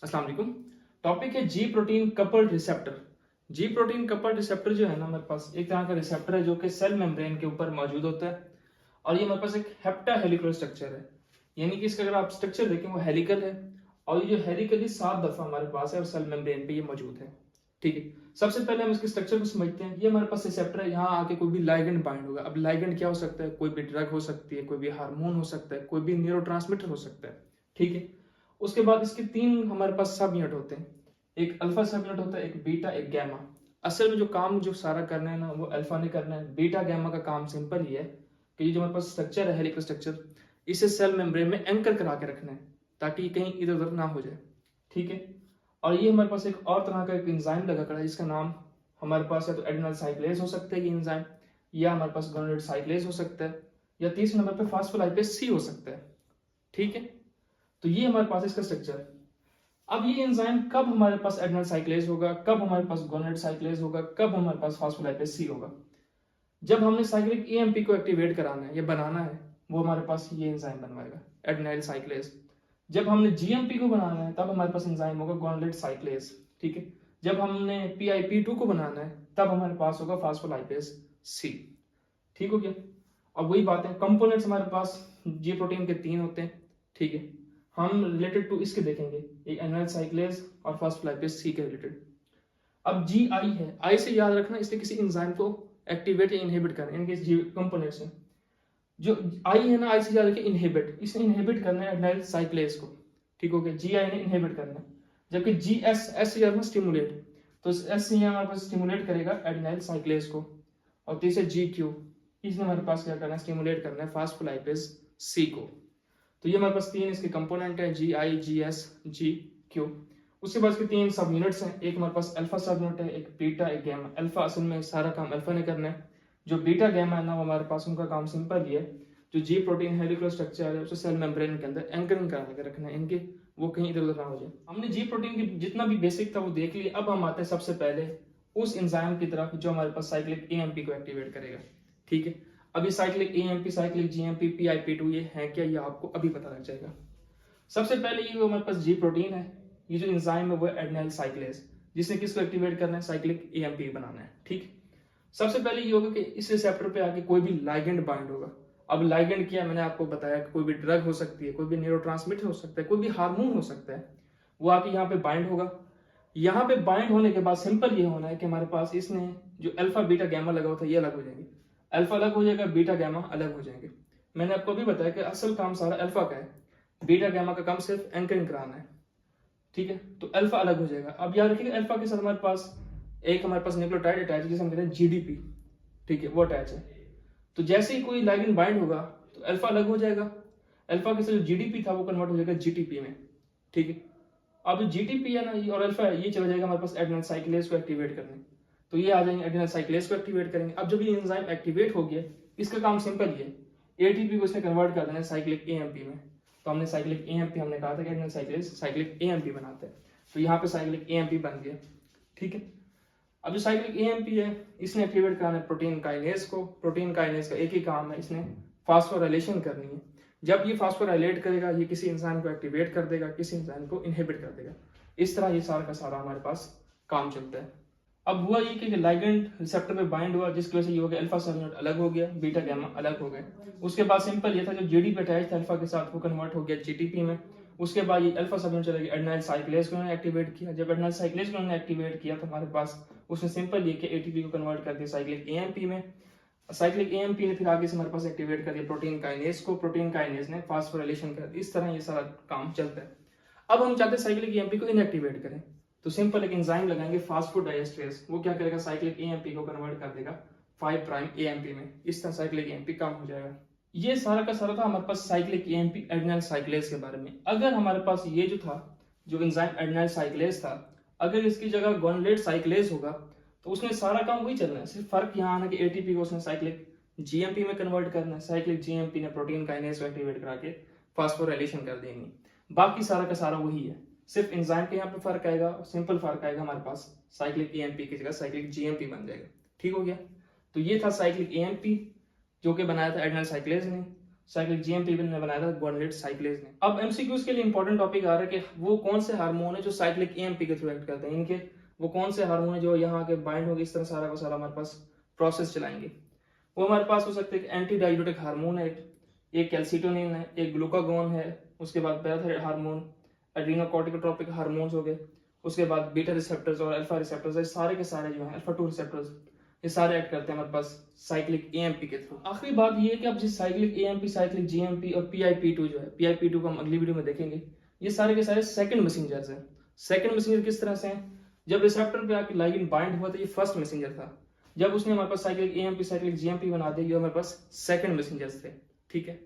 अस्सलाम वालेकुम। टॉपिक है जी प्रोटीन कपल्ड रिसेप्टर। जी प्रोटीन कपल्ड रिसेप्टर जो है ना, हमारे पास एक तरह का रिसेप्टर है जो कि सेल मेम्ब्रेन के ऊपर मौजूद होता है और ये हमारे पास एक हेप्टा हेलिकल स्ट्रक्चर है। यानी कि इसका अगर आप स्ट्रक्चर देखें वो हेलिकल है और ये जो हेलिकल ही 7 दफा हमारे पास है और सेल मेम्ब्रेन पे ये मौजूद है। ठीक है, सबसे पहले हम इसके स्ट्रक्चर को समझते हैं। ये हमारे पास रिसेप्टर है, यहाँ आके कोई भी लाइगेंड बाइंड होगा। अब लाइगेंड क्या हो सकता है? कोई भी ड्रग हो सकती है, कोई भी हार्मोन हो सकता है, कोई भी न्यूरोट्रांसमीटर हो सकता है। ठीक है, उसके बाद इसके 3 हमारे पास सब यूनिट होते हैं। एक अल्फा सब यूनिट होता है, एक बीटा, एक गैमा। असल में जो काम जो सारा करना है ना, वो अल्फा ने करना है। बीटा गैमा का काम सिंपल ही है कि ये जो हमारे पास स्ट्रक्चर है, हेलिकल स्ट्रक्चर, इसे सेल मेम्ब्रेन में एंकर करा के रखना है ताकि कहीं इधर उधर ना हो जाए। ठीक है, और ये हमारे पास एक और तरह का एक एंजाइम लगा खड़ा है जिसका नाम हमारे पास है तो एडेनल साइक्लेज हो सकता है ये एंजाइम, या हमारे पास गोनाडोट्रोपिन साइक्लेज हो सकता है, या तीसरे नंबर पे फास्फोलाइपेज सी हो सकता है। ठीक है, तो ये हमारे पास इसका स्ट्रक्चर है। अब ये एंजाइम कब हमारे पास एडेनल साइक्लेज होगा, कब हमारे पास गोनाडोट्रोपिन साइक्लेज होगा, कब हमारे पास फास्फोलाइपेज सी होगा? जब हमने साइक्लिक एएमपी को एक्टिवेट कराना है या बनाना है, वो हमारे पास ये एंजाइम बनवाएगा, एडेनाइल साइक्लेज। जब हमने जीएमपी को बनाना है तब हमारे पास एंजाइम होगा गोनाडोट्रोपिन साइक्लेज। ठीक है, जब हमने पीआईपी2 को बनाना है तब हमारे पास होगा फास्फोलाइपेज सी। ठीक हो गया? अब वही बात है, कंपोनेंट्स हमारे पास जी प्रोटीन के 3 होते हैं। ठीक है, हम रिलेटेड टू इसके देखेंगे, एक एडेनाइल साइक्लेज और फास्फोलाइपेज सी के रिलेटेड। अब जी आई है, आई से याद रखना, इसलिए किसी एंजाइम को एक्टिवेट या इनहिबिट करना, इनके जी कंपोनेंट्स हैं। जो आई है ना, आई से याद रखिए इनहिबिट, इसने इनहिबिट करना है एडेनाइल साइक्लेज को। ठीक हो गया, जी आई ने इनहिबिट करना है। जबकि जी एस, एस से याद रखना स्टिमुलेट, तो एस से हमारे पास स्टिमुलेट करेगा एडेनाइल साइक्लेज को। और तीसरे जी क्यू, इसने हमारे पास क्या करना है? स्टिमुलेट करना है फास्फोलाइपेज सी को। तो ये हमारे पास 3 इसके कंपोनेंट है, जी आई, जी एस, जी क्यू। उसके बाद इसके 3 सब यूनिट्स हैं, एक हमारे पास अल्फा सब यूनिट है, एक बीटा, एक गैमा। अल्फा असल में सारा काम अल्फा ने करना है। जो बीटा गैमा है ना, वो हमारे पास उनका काम सिंपल ही है, जो जी प्रोटीन हेलिकल स्ट्रक्चर है उसे सेल मेम्ब्रेन के अंदर एंकरिंग करा के रखना है इनके, वो कहीं इधर उधर ना हो जाए। हमने जी प्रोटीन की जितना भी बेसिक था वो देख लिया। अब हम आते हैं सबसे पहले उस एंजाइम की तरफ जो हमारे पास साइक्लिक एएमपी को एक्टिवेट करेगा। ठीक है, अभी साइक्लिक एएमपी, साइक्लिक जीएमपी, पीआईपी2 ये है क्या, ये आपको अभी पता लग जाएगा। सबसे पहले ये हमारे पास जी प्रोटीन है, ये जो एंजाइम है वो है एडेनाइल साइक्लेज, जिसने किसको एक्टिवेट करना है? साइक्लिक एएमपी बनाना है। ठीक, सबसे पहले ये होगा कि इस रिसेप्टर पे आके कोई भी लाइगेंड बाइंड होगा। अब लाइगेंड क्या, मैंने आपको बताया कि कोई भी ड्रग हो सकती है, कोई भी न्यूरोट्रांसमीटर हो सकता है, कोई भी हार्मोन हो सकता है, वो आके यहाँ पे बाइंड होगा। यहाँ पे बाइंड होने के बाद सिंपल ये होना है कि हमारे पास इसने जो अल्फा बीटा गैमा लगा होता है ये अलग हो जाएंगे, अल्फा अलग हो जाएगा, बीटा गैमा अलग हो जाएंगे। मैंने आपको अभी बताया कि असल काम सारा अल्फा का है, बीटा गैमा का काम सिर्फ एंकरिंग कराना है। ठीक है, तो अल्फा अलग हो जाएगा। अब याद रखिएगा अल्फा के साथ हमारे पास एक हमारे पास न्यूक्लियोटाइड अटैच है जिसे हम कहते हैं जीडीपी। ठीक है, वो अटैच है। तो जैसे ही कोई लाइगेंड बाइंड होगा तो अल्फा अलग हो जाएगा, अल्फा के साथ जो जीडीपी था वो कन्वर्ट हो जाएगा जीटीपी में। ठीक है, अब जो जीटीपी है ना और अल्फा है, ये चला जाएगा हमारे पास एडेनाइल साइक्लेज को एक्टिवेट करने। तो ये आ जाएंगे एडेनाइल साइक्लेज को एक्टिवेट करेंगे। अब जब ये एंजाइम एक्टिवेट हो गया, इसका काम सिंपल ही है, एटीपी को इसने कन्वर्ट कर देना है साइक्लिक एएमपी में। तो हमने साइक्लिक एएमपी, हमने कहा था कि एडेनाइल साइक्लेज साइक्लिक एएमपी बनाते हैं, तो यहाँ पे साइक्लिक एएमपी बन गया। ठीक है, अब जो साइक्लिक एएमपी है इसने एक्टिवेट कराना है प्रोटीन काइनेज को। प्रोटीन काइनेज का एक ही काम है, इसने फास्फोराइलेशन करनी है। जब ये फास्फोराइलेट करेगा, ये किसी इंसान को एक्टिवेट कर देगा, किसी इंसान को इनहिबिट कर देगा। इस तरह ये सारा का सारा हमारे पास काम चलता है। अब हुआ ये कि लाइगेंड रिसेप्टर पे बाइंड हुआ, जिसकी वजह से ये हो गया अल्फा सब यूनिट अलग हो गया, बीटा गैमा अलग हो गए। उसके बाद सिंपल ये था, जो जीडी पे अटैच था अल्फा के साथ वो कन्वर्ट हो गया जीटीपी में। उसके बाद ये अल्फा सब यूनिट चला गया एडेनाइल साइक्लेज को एक्टिवेट किया। जब एडेनाइल साइक्लेज को एक्टिवेट किया तो हमारे पास उसने सिंपल ये कि एटीपी को कन्वर्ट कर दिया साइक्लिक एएमपी में। साइक्लिक एएमपी ने फिर आगे से हमारे पास एक्टिवेट कर दिया प्रोटीन काइनेज को, प्रोटीन काइनेज ने फास्फोराइलेशन कर दिया। इस तरह ये सारा काम चलता है। अब हम चाहते हैं साइक्लिक एएमपी को इनएक्टिवेट करें, तो सिंपल एक एंजाइम लगाएंगे फास्फोडाइएस्ट्रेज, वो क्या करेगा? साइक्लिक एएमपी को कन्वर्ट कर देगा 5 प्राइम एएमपी में। इस तरह साइक्लिक एएमपी कम हो जाएगा। ये सारा का सारा था हमारे पास साइक्लिक एएमपी एडेनाइल साइक्लेज के बारे में। अगर हमारे पास ये जो था, जो एंजाइम एडेनाइल साइक्लेज था, अगर इसकी जगह गोनाडोट्रोपिन साइक्लेज होगा तो उसमें सारा काम वही चलना है। सिर्फ फर्क यहाँ आना कि एटीपी को उसने साइक्लिक जीएमपी में कन्वर्ट करना है, साइक्लिक जीएमपी ने प्रोटीन काइनेज को एक्टिवेट करा के फास्फोराइलेशन कर देंगे। बाकी सारा का सारा वही है, सिर्फ एंजाइम के यहाँ पे फर्क आएगा, सिंपल फर्क आएगा, हमारे पास साइक्लिक एएमपी की जगह साइक्लिक जीएमपी बन जाएगा। ठीक हो गया, तो ये था साइक्लिक एएमपी जो कि बनाया था एडेनाइल साइक्लेज ने। साइक्लिक जीएमपी ने बनाया था ग्वानिलेट साइक्लेज ने। अब एमसीक्यूज के लिए इंपॉर्टेंट टॉपिक आ रहा है कि वो कौन से हार्मोन है जो साइक्लिक एएमपी के थ्रू एक्ट करते हैं, इनके वो कौन से हार्मोन है जो यहाँ आके बाइंड होगी, इस तरह सारा का सारा हमारे पास प्रोसेस चलाएंगे। वो हमारे पास हो सकते हैं एंटी डायबिटिक हार्मोन है, एक कैल्सिटोनिन है, एक ग्लूकागोन है, उसके बाद पैराथायराइड हार्मोन, एड्रीनोकॉर्टिकोट्रोपिक हार्मोन्स हो गए, उसके बाद बीटा रिसेप्टर्स और अल्फा रिसेप्टर्स, ये सारे के सारे जो है अल्फा 2 रिसेप्टर्स, ये सारे एक्ट करते हैं हमारे पास साइक्लिक एएमपी के थ्रू। आखिरी बात ये है कि अब जिस साइक्लिक एएमपी, साइक्लिक जीएमपी और पीआईपी2 जो है, पीआईपी2 को हम अगली वीडियो में देखेंगे, ये सारे के सारे सेकंड मैसेंजर्स हैं। सेकंड मैसेंजर किस तरह से हैं? जब रिसेप्टर पे आके लाइगेंड बाइंड हुआ तो ये फर्स्ट मैसेंजर था, जब उसने हमारे पास साइक्लिक एएमपी, साइक्लिक जीएमपी बना दिया, ये हमारे पास सेकंड मैसेंजर्स थे। ठीक है।